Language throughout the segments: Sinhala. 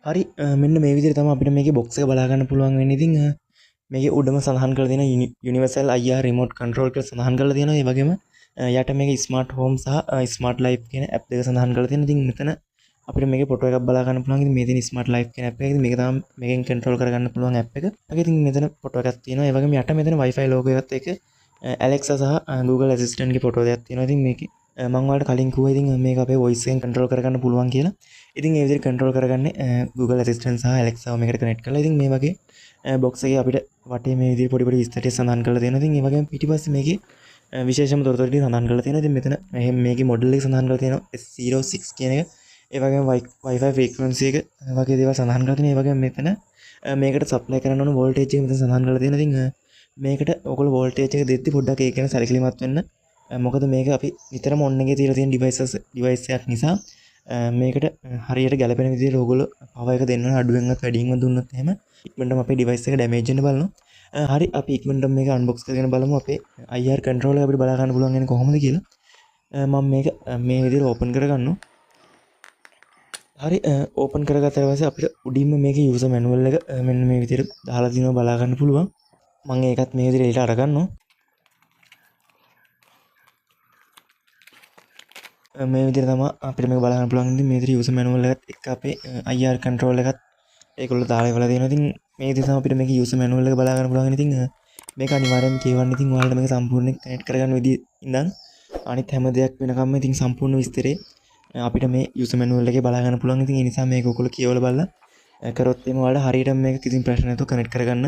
හරි මෙන්න මේ විදිහට තමයි අපිට මේකේ බොක්ස් එක බලා ගන්න පුළුවන් වෙන්නේ. ඉතින් මේකේ උඩම සඳහන් කරලා තියෙන යුනිවර්සල් IR රිමෝට් කන්ට්‍රෝල් කියලා සඳහන් කරලා තියෙනවා. ඒ වගේම යට මේකේ ස්මාර්ට් හෝම් සහ ස්මාර්ට් ලයිෆ් කියන ඇප් දෙක සඳහන් කරලා තියෙනවා. ඉතින් මෙතන අපිට මේකේ ෆොටෝ එකක් බලා ගන්න පුළුවන්. ඉතින් මේ තියෙන ස්මාර්ට් ලයිෆ් කියන ඇප් එක. ඉතින් මේක තමයි මේකෙන් කන්ට්‍රෝල් කරගන්න පුළුවන් ඇප් එක. ඉතින් මෙතන ෆොටෝ එකක් තියෙනවා. ඒ වගේම යට මෙතන Wi-Fi ලෝගෝ එකත් එක්ක Alexa සහ Google Assistant ගේ ෆොටෝ දෙකක් තියෙනවා. ඉතින් මේකේ මම ඔයාලට කලින් කිව්වා ඉතින් මේක අපේ voice එකෙන් කන්ට්‍රෝල් කරගන්න පුළුවන් කියලා. ඉතින් ඒ විදිහට කන්ට්‍රෝල් කරගන්නේ Google Assistant සහ Alexa මේකට කනෙක්ට් කරලා. ඉතින් මේ වගේ බොක්ස් එකේ අපිට වටේ මේ විදිහට පොඩි විස්තර සඳහන් කරලා තියෙනවා. ඉතින් ඒ වගේම පිටිපස්සේ මේකේ විශේෂම තොරතුරු ටික සඳහන් කරලා තියෙනවා. ඉතින් මෙතන මේකේ මොඩල් එක සඳහන් කරලා තියෙනවා S06 කියන එක. ඒ වගේම Wi-Fi frequency එක වගේ දේවල් සඳහන් කරලා තියෙනවා. ඒ වගේම මෙතන මේකට සප්ලයි කරන්න ඕන වෝල්ටේජ් එක මෙතන සඳහන් කරලා තියෙනවා. ඉතින් මේකට ඔයගොල්ලෝ වෝල්ටේජ් එක දෙද්දි පොඩ්ඩක් ඒක ගැන සැලකිලිමත් වෙන්න. මොකද මේක අපි නිතරම ඔන් එකේ තියලා තියෙන ඩිවයිස් එකක් නිසා මේකට හරියට ගැලපෙන විදිහට ඔයගොල්ලෝ පවර් එක දෙන්න ඕන. අඩුවෙන්වත් වැඩියෙන්ම දුන්නොත් එහෙම ඉක්මනටම අපේ ඩිවයිස් එක ඩැමේජ් වෙන්න බලනවා. හරි අපි ඉක්මනටම මේක අන්බොක්ස් කරගෙන බලමු අපේ IR කන්ට්‍රෝලර් එක අපිට බලා ගන්න පුළුවන් වෙන්නේ කොහොමද කියලා. මම මේක මේ විදිහට ඕපන් කරගන්නවා. හරි ඕපන් කරගත්තා ඊපස්සේ අපිට උඩින්ම මේකේ යූසර් මැනුවල් එක මෙන්න මේ විදිහට දාලා දිනවා බලා ගන්න පුළුවන්. මම ඒකත් මේ විදිහට එලට අරගන්නවා. මේ විදිහට තමයි අපිට මේක බලා ගන්න පුළුවන්. ඉතින් මේ විදිහට යූසර් මැනුවල් එකත් එක්ක අපේ IR කන්ට්‍රෝල් එකත් ඒගොල්ලෝ දාලා ඉවලා තියෙනවා. ඉතින් මේ විදිහට තමයි අපිට මේකේ යූසර් මැනුවල් එක බලා ගන්න පුළුවන්. ඉතින් මේක අනිවාර්යයෙන්ම කියවන්න. ඉතින් ඔයාලට මේක සම්පූර්ණයෙන් කනෙක්ට් කරගන්න විදිහ ඉඳන් අනිත් හැම දෙයක් වෙනකම්ම ඉතින් සම්පූර්ණ විස්තරේ අපිට මේ යූසර් මැනුවල් එකේ බලා ගන්න පුළුවන්. ඉතින් ඒ නිසා මේක ඔයගොල්ලෝ කියවලා බලලා කරොත් එimhe ඔයාලට හරියටම මේක කිසිම ප්‍රශ්න නැතුව කනෙක්ට් කරගන්න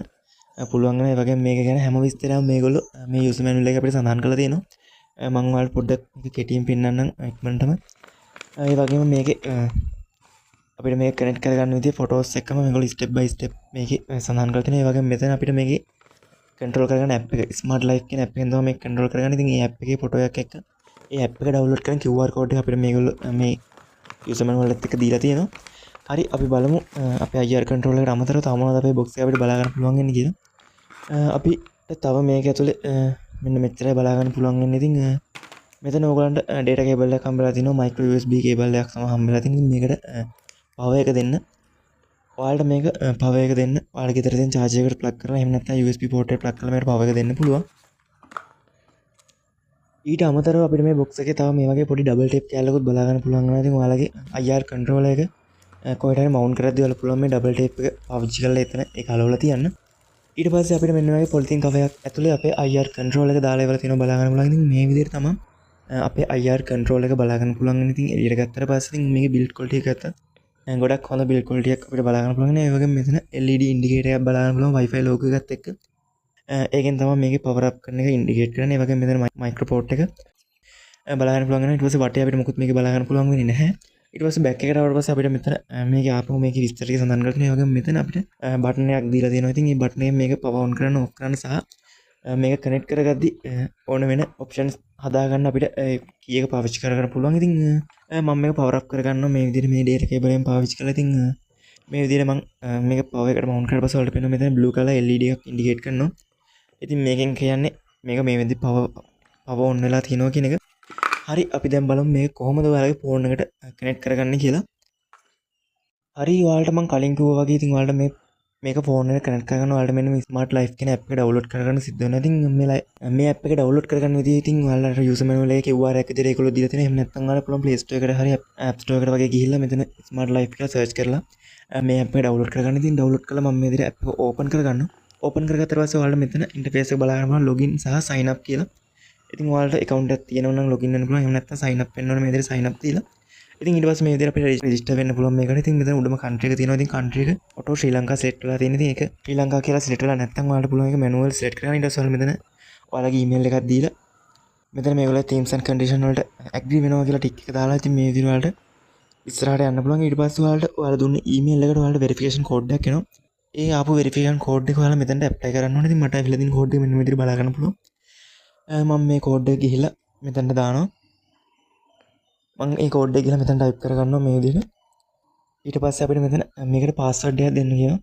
පුළුවන් වෙනවා. ඒ වගේම මේක ගැන හැම විස්තරයක්ම මේගොල්ලෝ මේ යූසර් මැනුවල් එකේ අපිට සඳහන් කරලා තියෙනවා. මම ඔයාලට පොඩ්ඩක් මේක කෙටියෙන් පෙන්නන්නම් ඉක්මනටම. ඒ වගේම මේකේ අපිට මේක කනෙක්ට් කරගන්න විදිය ෆොටෝස් එක්කම මේගොල්ලෝ ස්ටෙප් බයි ස්ටෙප් මේකේ සඳහන් කරලා තියෙනවා. ඒ වගේම මෙතන අපිට මේකේ කන්ට්‍රෝල් කරගන්න ඇප් එක ස්මාර්ට් ලයිෆ් කියන ඇප් එකෙන් තමයි මේක කන්ට්‍රෝල් කරගන්නේ. ඉතින් මේ ඇප් එකේ ෆොටෝ එකක් එක්ක ඒ ඇප් එක ඩවුන්ලෝඩ් කරන QR කෝඩ් එක අපිට මේගොල්ලෝ මේ යූසර් මැනුවල් එකත් එක්ක දීලා තියෙනවා. හරි අපි බලමු අපේ IR කන්ට්‍රෝලර් එකට අමතරව තව මොනවද අපේ බොක්ස් එක අපිට බලා ගන්න පුළුවන් වෙන්නේ කියලා. අපිට තව මේක ඇතුලේ මෙන්න මෙච්චරයි බලා ගන්න පුළුවන් වෙන්නේ. ඉතින් මෙතන ඕගලන්ට data cable එකක් හම්බෙලා තිනවා. micro USB cable එකක් තමයි හම්බෙලා තියෙන්නේ. මේකට power එක දෙන්න. ඔයාලට මේක power එක දෙන්න. ඔයාලගේ ගෙදර තියෙන charger එකට plug කරලා එහෙම නැත්නම් USB port එකට plug කරලා මේකට power එක දෙන්න පුළුවන්. ඊට අමතරව අපිට මේ box එකේ තව මේ වගේ පොඩි double tape කැලලකුත් බලා ගන්න පුළුවන් වෙනවා. ඉතින් ඔයාලගේ IR controller එක කොහෙට හරි mount කරද්දී ඔයාලා පුළුවන් මේ double tape එක පාවිච්චි කරලා එතන ඒක අලවලා තියන්න. ඊට පස්සේ අපිට මෙන්න වගේ පොලිතින් කවර් එකක් ඇතුලේ අපේ IR controller එක දාලා ඉවර තියෙනවා බලා ගන්න පුළුවන්. ඉතින් මේ විදිහට තමයි අපේ IR controller එක බලා ගන්න පුළුවන්. ඉතින් එළියට ගත්තට පස්සේ ඉතින් මේකේ build quality එක ගත්තා. ගොඩක් හොඳ build quality එකක් අපිට බලා ගන්න පුළුවන්. ඒ වගේම මෙතන LED indicator එකක් බලා ගන්න පුළුවන් Wi-Fi logo එකත් එක්ක. ඒකෙන් තමයි මේකේ power up කරන එක indicate කරන්නේ. ඒ වගේම මෙතන micro port එක බලා ගන්න පුළුවන් වෙනවා. ඊට පස්සේ වටේ අපිට මොකුත් මේකේ බලා ගන්න පුළුවන් වෙන්නේ නැහැ. ඊට පස්සේ බෑක් එකට ආවට පස්සේ අපිට මෙතන මේකේ ආපහු මේකේ විස්තර ටික සඳහන් කරලා තියෙනවා. ඒ වගේම මෙතන අපිට බටන් එකක් දීලා තියෙනවා. ඉතින් මේ බටන් එකෙන් මේක power on කරන්න off කරන්න සහ මේක කනෙක්ට් කරගද්දි ඕන වෙන ඔප්ෂන්ස් හදාගන්න අපිට කී එක පාවිච්චි කරගන්න පුළුවන්. ඉතින් මම මේක power up කරගන්නවා මේ විදිහට මේ data cable එකෙන් පාවිච්චි කරලා. ඉතින් මේ විදිහට මම මේක power එකට mount කරලා පස්සේ ඔයාලට පේනවා මෙතන blue color LED එකක් indicate කරනවා. ඉතින් මේකෙන් කියන්නේ මේක මේ විදිහට power on වෙලා තියෙනවා කියන එක. හරි අපි දැන් බලමු මේක කොහොමද ඔයාලගේ ෆෝන් එකට කනෙක්ට් කරගන්නේ කියලා. හරි ඔයාලට මම කලින් කිව්වා වගේ ඉතින් ඔයාලට මේක ෆෝන් එකට කනෙක්ට් කරගන්න ඔයාලට මෙන්න මේ ස්මාර්ට් ලයිෆ් කියන ඇප් එක ඩවුන්ලෝඩ් කරගන්න සිද්ධ වෙනවා. ඉතින් මේ ඇප් එක ඩවුන්ලෝඩ් කරගන්න විදිය ඉතින් ඔයාලට යූසර් මැනුවල් එකේ QR එකක් විදියට ඒගොල්ලෝ දීලා තියෙනවා. එහෙම නැත්නම් ඔයාලා පුළුවන් Play Store එකට හරි App Store එකට වගේ ගිහිල්ලා මෙතන ස්මාර්ට් ලයිෆ් කියලා සර්ච් කරලා මේ ඇප් එක ඩවුන්ලෝඩ් කරගන්න. ඉතින් ඩවුන්ලෝඩ් කරලා මම මේ විදියට ඇප් එක ඕපන් කරගන්නවා. ඕපන් කරගත්තට පස්සේ ඔයාලට මෙතන ඉන්ටර්ෆේස් එක බලා ගන්න login සහ sign up කියලා. ඉතින් ඔයාලට account එකක් තියෙනවා නම් login වෙන්න පුළුවන්. එහෙම නැත්නම් sign up වෙන්න ඕනේ මේ විදිහට sign up දීලා. ඉතින් ඊට පස්සේ මේ විදිහට අපිට register වෙන්න පුළුවන් මේකට. ඉතින් මෙතන උඩම country එක තියෙනවා. ඉතින් country එක auto ශ්‍රී ලංකා select වෙලා තියෙන. ඉතින් ඒක ශ්‍රී ලංකා කියලා select වෙලා නැත්නම් ඔයාලට පුළුවන් ඒක manual select කරගන්න. ඊට පස්සේ මෙතන ඔයාලගේ email එකක් දීලා මෙතන මේගොල්ලෝ terms and condition වලට agree වෙනවා කියලා ටික් එක දාලා ඉතින් මේ විදිහට ඔයාලට ඉස්සරහට යන්න පුළුවන්. ඊට පස්සේ ඔයාලා දුන්න email එකට ඔයාලට verification code එකක් එනවා. ඒ ආපු verification code එක ඔයාලා මෙතනට apply කරන්න ඕනේ. ඉතින් මට අවිලා තියෙන code එක මෙන්න මේ විදිහට බලා ගන්න පුළුවන්. මම මේ code එක ගිහිල්ලා මෙතනට දානවා. මම මේ code එක ගිහලා මෙතන type කරගන්නවා මේ විදිහට. ඊට පස්සේ අපිට මෙතන මේකට password එකක් දෙන්න කියනවා.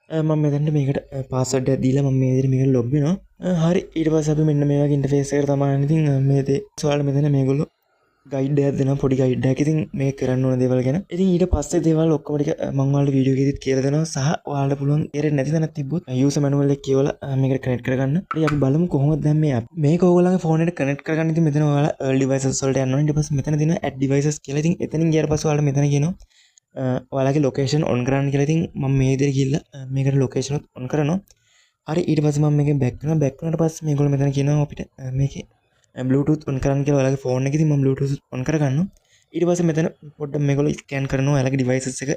මම මෙතනට මේකට password එකක් දීලා මම මේ විදිහට මේකට log වෙනවා. හරි ඊට පස්සේ අපි මෙන්න මේ වගේ interface එකකට තමයි ඉතින් මේ දේ ඔයාලා මෙතන මේගොල්ලෝ ගයිඩ් එකක් දෙනවා පොඩි ගයිඩ් එකක්. ඉතින් මේක කරන්න ඕන දේවල් ගැන. ඉතින් ඊට පස්සේ දේවල් ඔක්කොම ටික මම ඔයාලට වීඩියෝ එකේදීත් කියලා දෙනවා. සහ ඔයාලට පුළුවන් තේරෙන්නේ නැති තැනක් තිබ්බොත් යූසර් මැනුවල් එක කියවලා මේකට කනෙක්ට් කරගන්න. ඉතින් අපි බලමු කොහොමද දැන් මේ මේක ඕගොල්ලන්ගේ ෆෝන් එකට කනෙක්ට් කරගන්න. ඉතින් මෙතන ඔයාලා early devices වලට යන්න ඕනේ. ඊට පස්සේ මෙතන තියෙනවා add devices කියලා. ඉතින් එතනින් ගියාට පස්සේ ඔයාලට මෙතන කියනවා ඔයාලගේ ලොකේෂන් ඔන් කරන්න කියලා. ඉතින් මම මේ විදිහට ගිහිල්ලා මේකට ලොකේෂන් උත් ඔන් කරනවා. හරි ඊට පස්සේ මම මේකෙන් බැක් කරනවා. බැක් වුණාට පස්සේ මේගොල්ලෝ මෙතන කියනවා අපිට මේකේ Bluetooth on කරන්න කියලා. ඔයාලගේ ෆෝන් එකේදී මම Bluetooth on කරගන්නවා. ඊට පස්සේ මෙතන පොඩ්ඩක් මේගොල්ලෝ ස්කෑන් කරනවා ඔයාලගේ devices එක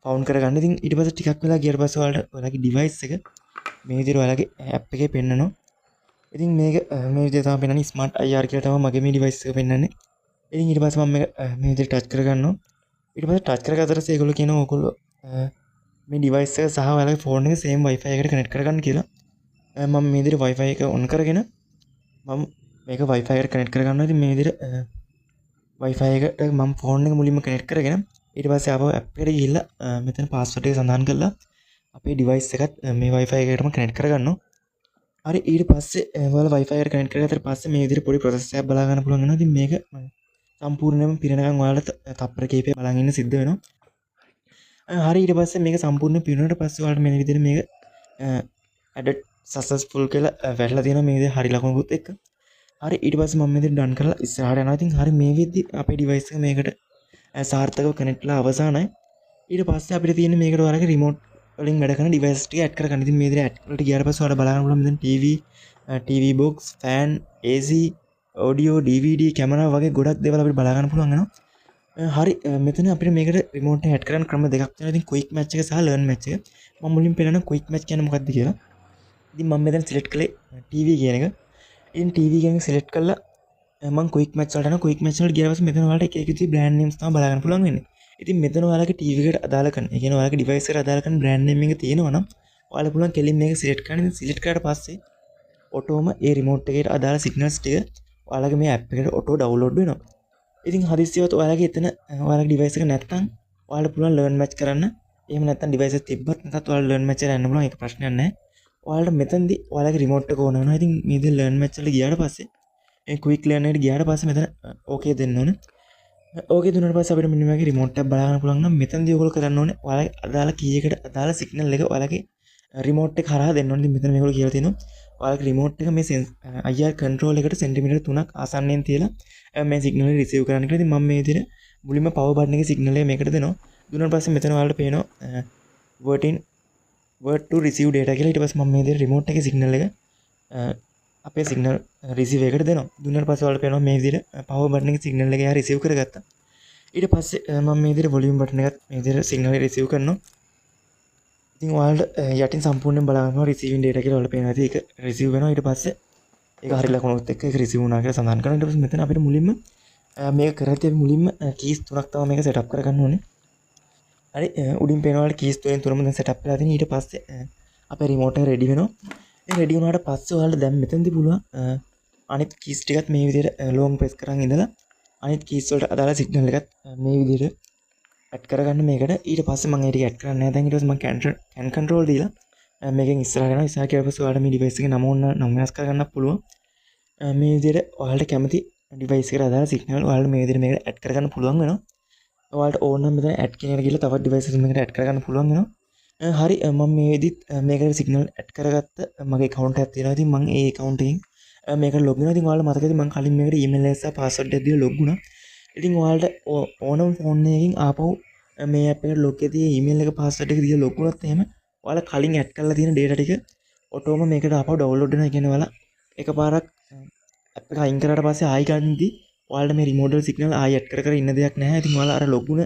ෆවුන්ඩ් කරගන්න. ඉතින් ඊට පස්සේ ටිකක් වෙලා ගියාට පස්සේ ඔයාලගේ device එක මේ විදිහට ඔයාලගේ app එකේ පෙන්නනවා. ඉතින් මේක මේ විදිහට තමයි පෙන්නන්නේ. smart IR කියලා තමයි මගේ මේ device එක පෙන්නන්නේ. ඉතින් ඊට පස්සේ මම මේක මේ විදිහට ටච් කරගන්නවා. ඊට පස්සේ ටච් කරගත්තට පස්සේ ඒගොල්ලෝ කියනවා ඔයගොල්ලෝ මේ device එක සහ ඔයාලගේ ෆෝන් එක same wifi එකට connect කරගන්න කියලා. මම මේ විදිහට wifi එක on කරගෙන මම මේක wifi එකට connect කරගන්නවා. ඉතින් මේ විදිහට wifi එකට මම ෆෝන් එක මුලින්ම connect කරගෙන ඊට පස්සේ ආපහු app එකට ගිහිල්ලා මෙතන password එක සඳහන් කරලා අපේ device එකත් මේ wifi එකටම connect කරගන්නවා. හරි ඊට පස්සේ ඔයාලා wifi එකට connect කරගත්තට පස්සේ මේ විදිහට පොඩි process එකක් බලා ගන්න පුළුවන් වෙනවා. ඉතින් මේක සම්පූර්ණයෙන්ම පිරෙනකන් ඔයාලට තප්පර කිහිපයක් බලන් ඉන්න සිද්ධ වෙනවා. හරි ඊට පස්සේ මේක සම්පූර්ණයෙන් පිරුණාට පස්සේ ඔයාලට මේ විදිහට මේක added successful කියලා වැටලා තියෙනවා මේ විදිහට හරි ලකුණුකුත් එක්ක. හරි ඊට පස්සේ මම මේ විදිහට done කරලා ඉස්සරහට යනවා. ඉතින් හරි මේ විදිහට අපේ device එක මේකට සාර්ථකව connect වෙලා අවසానයි. ඊට පස්සේ අපිට තියෙන්නේ මේකට ඔයාලගේ remote වලින් වැඩ කරන devices ටික add කරගන්න. ඉතින් මේ විදිහට add වලට ගියාට පස්සේ ඔයාලා බලන්න පුළුවන් මෙතන TV box, fan, AC, audio, DVD, camera වගේ ගොඩක් දේවල් අපිට බලා ගන්න පුළුවන් වෙනවා. හරි මෙතන අපිට මේකට remote එක add කරන්න ක්‍රම දෙකක් තියෙනවා. ඉතින් quick match එක සහ learn match එක. මම මුලින් පෙන්නන quick match කියන්නේ මොකක්ද කියලා. ඉතින් මම මෙතන select කළේ TV කියන එක. ඉතින් TV කියන එක select කළා මම quick match වලට යනවා. quick match වලට ගියාට පස්සේ මෙතන ඔයාලට එක එක විදිහේ brand names තමයි බලා ගන්න පුළුවන් වෙන්නේ. ඉතින් මෙතන ඔයාලගේ TV එකට අදාළ කරන, ඒ කියන්නේ ඔයාලගේ device එකට අදාළ කරන brand name එක තියෙනවා නම් ඔයාලා පුළුවන් කෙලින් මේක select කරන්න. ඉතින් select කරාට පස්සේ ඔටෝම ඒ remote එකේට අදාළ signals ටික ඔයාලගේ මේ app එකට auto download වෙනවා. ඉතින් හදිස්සියවත් ඔයාලගේ එතන ඔයාලගේ device එක නැත්තම් ඔයාලා පුළුවන් learn match කරන්න. එහෙම නැත්තම් device එක තිබ්බත් නැත්නම් ඔයාලා learn match එකට යන්න පුළුවන්. ඒක ප්‍රශ්නයක් නැහැ. ඔයාලට මෙතනදී ඔයාලගේ remote එක ඕන වෙනවා. ඉතින් මේ විදිහට learn match වලට ගියාට පස්සේ ඒ quick learn එකට ගියාට පස්සේ මෙතන okay දෙන්න ඕනේ. okay දුන්නාට පස්සේ අපිට මෙන්න මේකේ remote tab බලා ගන්න පුළුවන් නම් මෙතනදී ඔයගොල්ලෝ කරන්න ඕනේ ඔයාලගේ අදාළ key එකට අදාළ signal එක ඔයාලගේ remote එක හරහා දෙන්න ඕනේ. ඉතින් මෙතන මේගොල්ලෝ කියලා තියෙනවා ඔයාලගේ remote එක මේ IR control එකට සෙන්ටිමීටර් 3ක් ආසන්නයෙන් තියලා මේ signal එක receive කරන්න කියලා. ඉතින් මම මේ විදිහට මුලින්ම power button එකේ signal එක මේකට දෙනවා. දුන්නාට පස්සේ මෙතන ඔයාලට පේනවා word to receive data කියලා. ඊට පස්සේ මම මේ විදිහට remote එකේ signal එක අපේ signal receive එකට දෙනවා. දුන්නාට පස්සේ ඔයාලට පේනවා මේ විදිහට power button එකේ signal එක එයා receive කරගත්තා. ඊට පස්සේ මම මේ විදිහට volume button එකත් මේ විදිහට signal එක receive කරනවා. ඉතින් ඔයාලට යටින් සම්පූර්ණයෙන් බලා ගන්නවා receiving data කියලා ඔයාලට පේනවා. ඉතින් ඒක receive වෙනවා. ඊට පස්සේ ඒක හරි ලකුණුත් එක්ක ඒක receive වුණා කියලා සඳහන් කරනවා. ඊට පස්සේ මෙතන අපිට මුලින්ම මේක කරද්දී අපි මුලින්ම keys තුනක් තමයි මේක setup කරගන්න ඕනේ. හරි උඩින් පේන ඔයාලට keys තුනම දැන් setup වෙලා තියෙනවා. ඊට පස්සේ අපේ remote එක ready වෙනවා. ඒ ready වුණාට පස්සේ ඔයාලට දැන් මෙතනදී පුළුවන් අනිත් keys ටිකත් මේ විදිහට long press කරන් ඉඳලා අනිත් keys වලට අදාළ signal එකත් මේ විදිහට add කරගන්න මේකට. ඊට පස්සේ මම ඒක add කරන්නේ නැහැ. දැන් ඊට පස්සේ මම can control දීලා මේකෙන් ඉස්සරහට යනවා. ඉස්සරහ කියලා පස්සේ ඔයාලට මේ device එකේ නම වෙනස් කරගන්නත් පුළුවන්. මේ විදිහට ඔයාලට කැමති device එකට අදාළ signal ඔයාලට මේ විදිහට මේකට add කරගන්න පුළුවන් වෙනවා. ඔයාලට ඕන නම් මෙතන add කියන එකට ගිහලා තවත් devices මේකට add කරගන්න පුළුවන් වෙනවා. හරි මම මේ විදිහට මේකට signal add කරගත්ත මගේ account එකක් තියෙනවා. ඉතින් මම ඒ account එකෙන් මේකට log වෙනවා. ඉතින් ඔයාලා මතකද මම කලින් මේකට email එක සහ password එක දීලා log වුණා. ඉතින් ඔයාලට ඕනම ෆෝන් එකකින් ආපහු මේ app එකට log එකේ email එක password එක දීලා log වුණොත් එහෙම ඔයාලා කලින් add කරලා තියෙන data ටික ඔටෝම මේකට ආපහු download වෙනවා. ඒ කියන්නේ ඔයාලා එකපාරක් app එක අයින් කරාට පස්සේ ආයි ගන්නදී ඔයාලට මේ remote signal ආයි add කර ඉන්න දෙයක් නැහැ. ඉතින් ඔයාලා අර log වුණ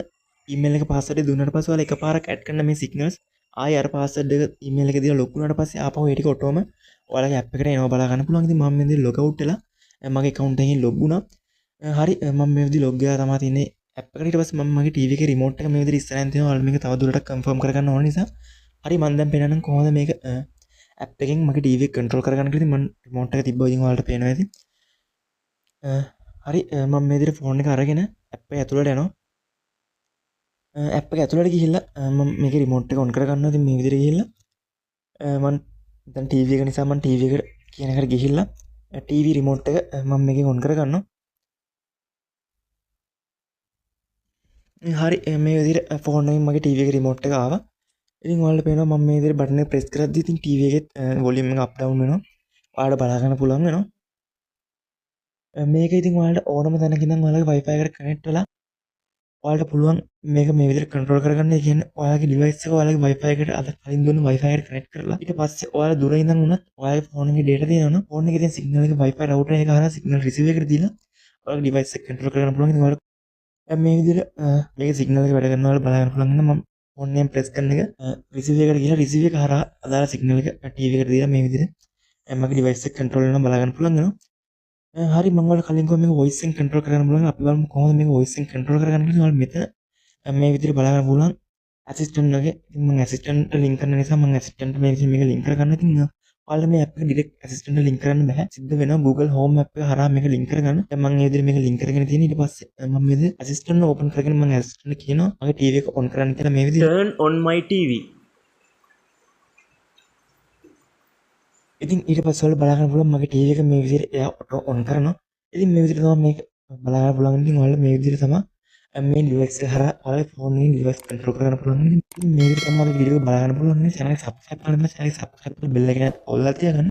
email එක password එක දුන්නාට පස්සේ ඔයාලා එකපාරක් add කරන මේ signals ආයි අර password එක email එක දීලා log වුණාට පස්සේ ආපහු ඒ ටික ඔටෝම ඔයාලගේ app එකට එනවා බලා ගන්න පුළුවන්. ඉතින් මම මේ විදිහට log out වෙලා මගේ account එකෙන් log වුණා. හරි මම මේ විදිහට log වෙලා තමයි තින්නේ app එකට. ඊට පස්සේ මම මගේ TV එකේ remote එක මේ විදිහට ඉස්සරහින් තියෙනවා. ඔයාලා මේක තව දුරටත් confirm කරගන්න ඕන නිසා හරි මම දැන් පෙන්නන්නම් කොහොමද මේක app එකෙන් මගේ TV එක control කරගන්න කියලා. ඉතින් මම remote එක තිබ්බා. ඉතින් ඔයාලට පේනවා ඇති. හරි මම මේ විදිහට phone එක අරගෙන app එක ඇතුළට යනවා. app එක ඇතුළට ගිහිල්ලා මම මේකේ remote එක on කරගන්නවා. ඉතින් මේ විදිහට ගිහිල්ලා මම දැන් TV එක නිසා මම TV එක කියන එකට ගිහිල්ලා TV remote එක මම මේකෙන් on කරගන්නවා. හරි මේ විදිහට ෆෝන් එකෙන් මගේ ටීවී එකේ රිමෝට් එක ආවා. ඉතින් ඔයාලට පේනවා මම මේ විදිහට බටන් එක ප්‍රෙස් කරද්දි ඉතින් ටීවී එකේ වොලියුම් එක අප් ඩවුන් වෙනවා. ඔයාලට බලා ගන්න පුළුවන් වෙනවා. මේක ඉතින් ඔයාලට ඕනම තැනක ඉඳන් ඔයාලගේ Wi-Fi එකට කනෙක්ට් වෙලා ඔයාලට පුළුවන් මේක මේ විදිහට කන්ට්‍රෝල් කරගන්න. ඒ කියන්නේ ඔයාලගේ ඩිවයිස් එක ඔයාලගේ Wi-Fi එකට අද කලින් දුන්න Wi-Fi එකට කනෙක්ට් කරලා ඊට පස්සේ ඔයාලා දුර ඉඳන් උනත් ඔයාලගේ ෆෝන් එකේ data තියෙනවනම් ෆෝන් එකේ තියෙන සිග්නල් එක Wi-Fi router එක හරහා සිග්නල් රිසීවර් එකට දීලා ඔයාලගේ ඩිවයිස් එක කන්ට්‍රෝල් කරගන්න පුළුවන්. ඉතින් ඔයාලට මේ විදිහට මේක සිග්නල් එක වැඩ කරනවා ඔයාලා බලා ගන්න පුළුවන්. මම ෆෝන් එකෙන් ප්‍රෙස් කරන එක රිසීවර් එකට ගිහලා රිසීවර් එක හරහා අදාළ සිග්නල් එක ටීවී එකට දීලා මේ විදිහට මගේ ඩිවයිස් එක කන්ට්‍රෝල් වෙනවා බලා ගන්න පුළුවන් වෙනවා. හරි මම ඔයාලට කලින් කිව්වා මේක වොයිස් එකෙන් කන්ට්‍රෝල් කරගන්න පුළුවන්. අපි බලමු කොහොමද මේක වොයිස් එකෙන් කන්ට්‍රෝල් කරගන්නේ කියලා. ඔයාලා මෙතන මේ විදිහට බලා ගන්න පුළුවන් ඇසිස්ටන්ට් එකේ. ඉතින් මම ඇසිස්ටන්ට් ලින්ක් කරන නිසා මම ඇසිස්ටන්ට් මේ විදිහට මේක ලින්ක් කරගන්න. ඉතින් ඔයාලා මේ ඇප් එක ඩිරෙක්ට් ඇසිස්ටන්ට් ලින්ක් කරන්න බෑ. සිද්ධ වෙනවා Google Home app එක හරහා මේක ලින්ක් කරගන්න. දැන් මම මේ විදිහට මේක ලින්ක් කරගෙන තියෙන. ඊට පස්සේ මම මේ විදිහට ඇසිස්ටන්ට් ඕපන් කරගෙන මම ඇසිස්ටන්ට් කියනවා මගේ ටීවී එක ඔන් කරන්න කියලා. මේ විදිහට turn on my TV. ඉතින් ඊට පස්සේ ඔයාලා බලා ගන්න පුළුවන් මගේ ටීවී එක මේ විදිහට එයා ඔටෝ ඔන් කරනවා. ඉතින් මේ විදිහට තමයි මේක බලා ගන්න පුළුවන්. ඉතින් ඔයාලා මේ විදිහට තමයි මේ ඩිවයිස් එක හරහා ඔයාලගේ ෆෝන් එකෙන් ඩිවයිස් කන්ට්‍රෝල් කරගන්න පුළුවන්. ඉතින් මේ විදිහට තමයි ඔයාලා වීඩියෝ එක බලා ගන්න පුළුවන්. channel එක subscribe කරන්න බෑ. channel එක subscribe කරලා bell එක ඔල්ලා තියාගන්න.